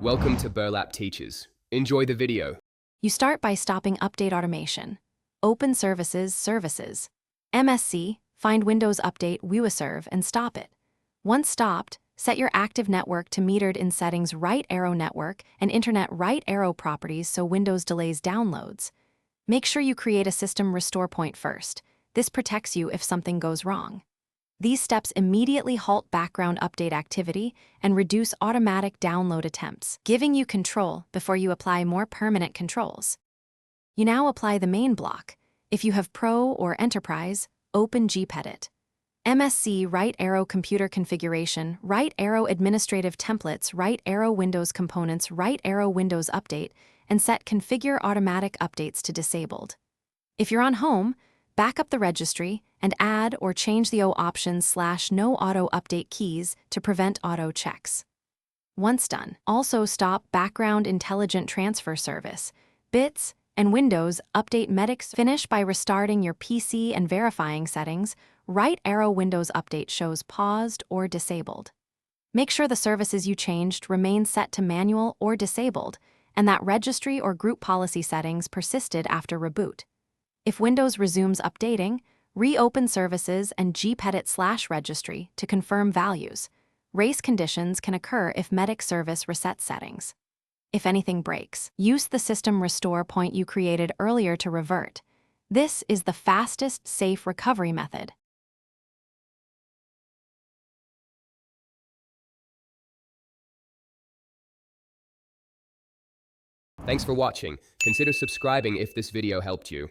Welcome to Burlap Teachers. Enjoy the video. You start by stopping Update Automation. Open Services. MSC, find Windows Update WUAServe and stop it. Once stopped, set your active network to metered in settings right arrow network and internet right arrow properties so Windows delays downloads. Make sure you create a system restore point first. This protects you if something goes wrong. These steps immediately halt background update activity and reduce automatic download attempts, giving you control before you apply more permanent controls. You now apply the main block. If you have Pro or Enterprise, open gpedit. MSC right arrow computer configuration, right arrow administrative templates, right arrow Windows components, right arrow Windows update, and set configure automatic updates to disabled. If you're on home, back up the registry and add or change the O options/no auto update keys to prevent auto checks. Once done, also stop background intelligent transfer service, bits, and Windows update medics. Finish by restarting your PC and verifying settings. Right arrow Windows update shows paused or disabled. Make sure the services you changed remain set to manual or disabled, and that registry or group policy settings persisted after reboot. If Windows resumes updating, reopen services and gpedit/registry to confirm values. Race conditions can occur if medic service resets settings. If anything breaks, use the system restore point you created earlier to revert. This is the fastest, safe recovery method. Thanks for watching. Consider subscribing if this video helped you.